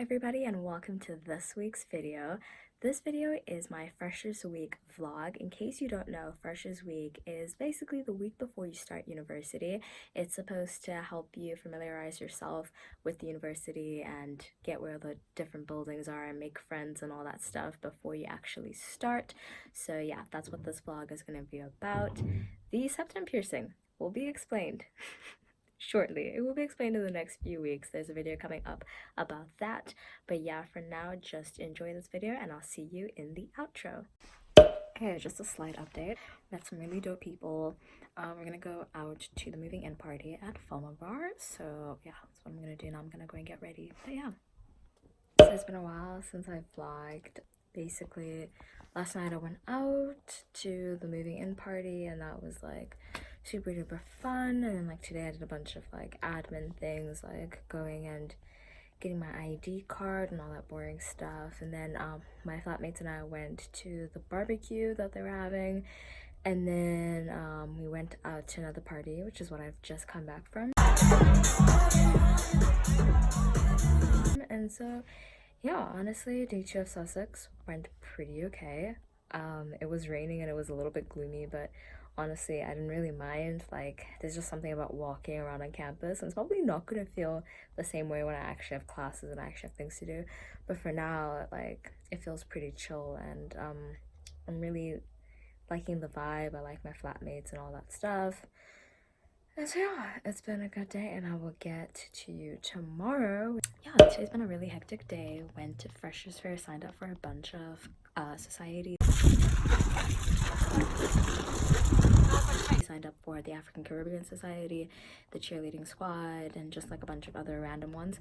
everybody, and welcome to this week's video. This video is my Freshers Week vlog. In case you don't know, Freshers Week is basically the week before you start university. It's supposed to help you familiarize yourself with the university and get where the different buildings are and make friends and all that stuff before you actually start. So yeah, that's what this vlog is going to be about. The septum piercing will be explained shortly. It will be explained in the next few weeks. There's a video coming up about that. But yeah, for now, just enjoy this video and I'll see you in the outro. Okay, just a slight update. Met some really dope people. We're gonna go out to the moving in party at Foma Bar. So yeah, that's what I'm gonna do now. I'm gonna go and get ready. But yeah, so it's been a while since I vlogged. Basically, last night I went out to the moving in party and that was like super duper fun. And then like today I did a bunch of like admin things, like going and getting my ID card and all that boring stuff. And then my flatmates and I went to the barbecue that they were having, and then we went out to another party, which is what I've just come back from. And so yeah, honestly, day 2 of Sussex went pretty okay. It was raining and it was a little bit gloomy, but honestly, I didn't really mind. Like, there's just something about walking around on campus, and it's probably not gonna feel the same way when I actually have classes and I actually have things to do. But for now, like, it feels pretty chill, and I'm really liking the vibe. I like my flatmates and all that stuff. And so yeah, it's been a good day and I will get to you tomorrow. Yeah, today's been a really hectic day. Went to Freshers Fair, signed up for a bunch of societies. Signed up for the African Caribbean Society, the cheerleading squad, and just like a bunch of other random ones.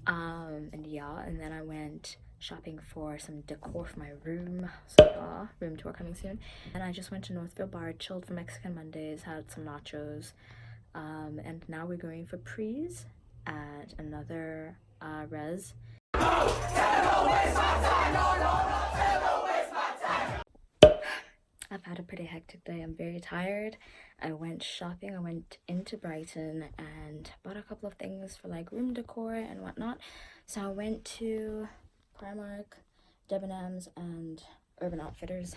And yeah, and then I went shopping for some decor for my room. So yeah, room tour coming soon. And I just went to Northfield Bar, chilled for Mexican Mondays, had some nachos. And now we're going for prees at another res. I've had a pretty hectic day. I'm very tired. I went shopping. I went into Brighton and bought a couple of things for like room decor and whatnot. So I went to Primark, Debenhams, and Urban Outfitters.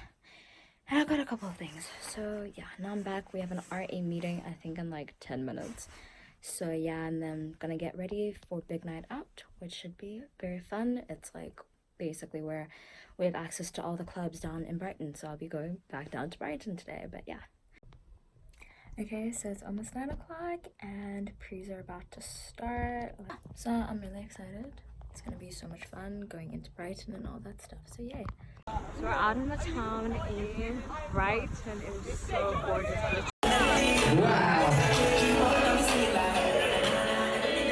And I got a couple of things. So yeah, now I'm back. We have an RA meeting, I think, in like 10 minutes. So yeah, and then gonna get ready for big night out, which should be very fun. It's like basically where we have access to all the clubs down in Brighton. So I'll be going back down to Brighton today, but yeah. Okay, so it's almost 9 o'clock and pre's are about to start. So I'm really excited. It's gonna be so much fun going into Brighton and all that stuff. So yay. So we're out in the town in Brighton. It was so gorgeous. Wow.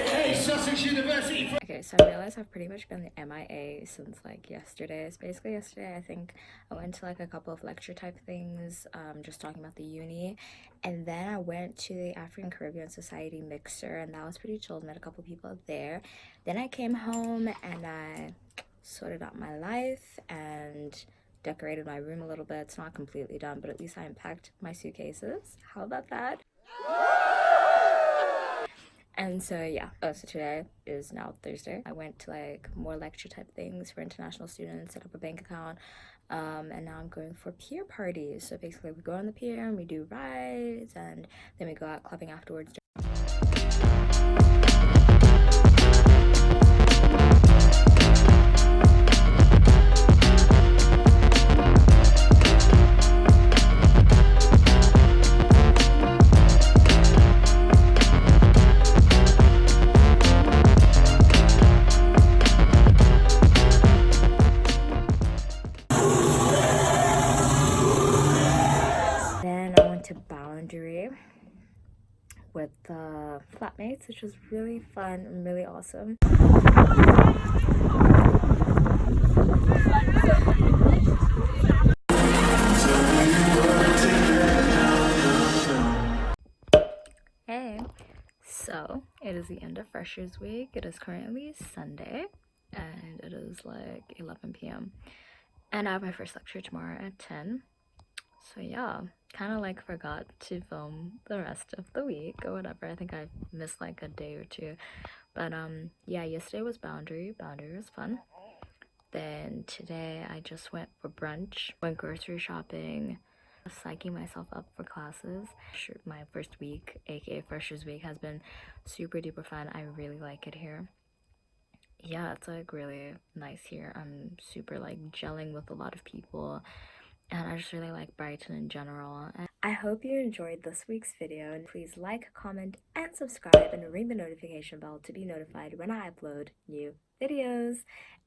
Hey, Sussex University. Okay, so I realized I've pretty much been the MIA since like yesterday. It's basically yesterday. I think I went to like a couple of lecture type things, just talking about the uni. And then I went to the African Caribbean Society mixer, and that was pretty chill. Met a couple people there. Then I came home and I sorted out my life and decorated my room a little bit. It's not completely done, but at least I unpacked my suitcases. How about that? And so yeah, so today is now Thursday. I went to like more lecture type things for international students, set up a bank account, and now I'm going for pier parties. So basically we go on the pier and we do rides, and then we go out clubbing afterwards. With the flatmates, which was really fun and really awesome. Hey, so it is the end of Freshers Week. It is currently Sunday and it is like 11 p.m. and I have my first lecture tomorrow at 10. So yeah, kind of like forgot to film the rest of the week or whatever. I think I missed like a day or two, But yeah, yesterday was boundary. Boundary was fun. Then today I just went for brunch, went grocery shopping, psyching myself up for classes. My first week, aka Freshers Week, has been super duper fun. I really like it here. Yeah, it's like really nice here. I'm super like gelling with a lot of people, and I just really like Brighton in general. I hope you enjoyed this week's video, and please like, comment, and subscribe, and ring the notification bell to be notified when I upload new videos.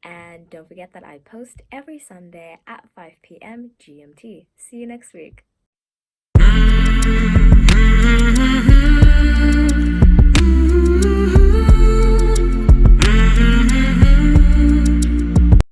And don't forget that I post every Sunday at 5 p.m. GMT. See you next week.